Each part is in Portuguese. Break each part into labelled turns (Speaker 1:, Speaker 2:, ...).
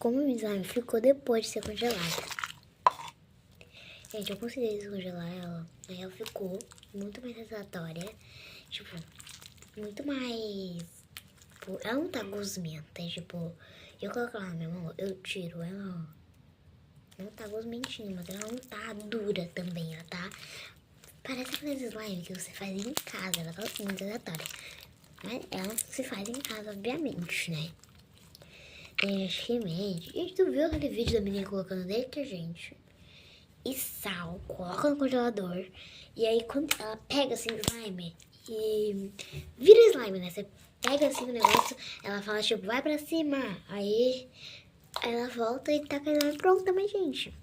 Speaker 1: como o slime ficou depois de ser congelada. Gente, eu consegui descongelar ela. Aí ela ficou muito mais satisfatória. Tipo, muito mais... Tipo, ela não tá gosmenta. Tipo, eu coloco ela na minha mão, eu tiro ela, ó. Não tá gosmentinha, mas ela não tá dura também. Ela tá... Parece aquelas slime que você faz em casa. Ela tá muito satisfatória. Mas ela se faz em casa, obviamente, né? Tem gente que mente. Gente, tu viu aquele vídeo da menina colocando detergente e sal, coloca no congelador, e aí quando ela pega assim o slime e vira slime, né? Você pega assim o negócio, ela fala tipo, vai pra cima, aí ela volta e taca o slime pronto também, gente.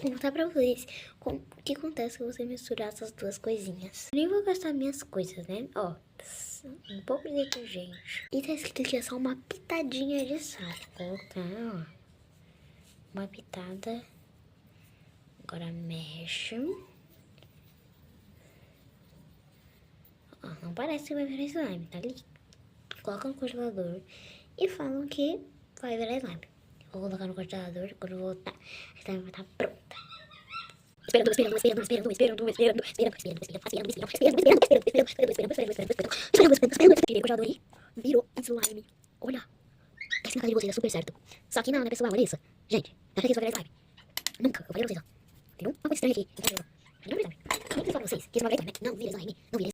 Speaker 1: Vou contar pra vocês o que acontece se você misturar essas duas coisinhas. Eu nem vou gastar minhas coisas, né? Ó, um pouco de detergente. E tá escrito aqui, é só uma pitadinha de sal. Vou colocar, ó, uma pitada. Agora mexe. Ó, não parece que vai virar slime, tá ali? Coloca no congelador e falam que vai virar slime. Vou colocar no congelador, quando voltar, a slime vai estar pronta. Tirei o congelador aí, virou slime. Olha, esse na cara de vocês é super certo. Só que não, né, pessoal? Olha isso. Gente, acha que isso vai virar slime? Nunca, eu falei pra vocês, ó. Tem uma coisa estranha aqui. Eu não vira slime. Nem pra vocês, que isso é uma slime, não vira slime, não vira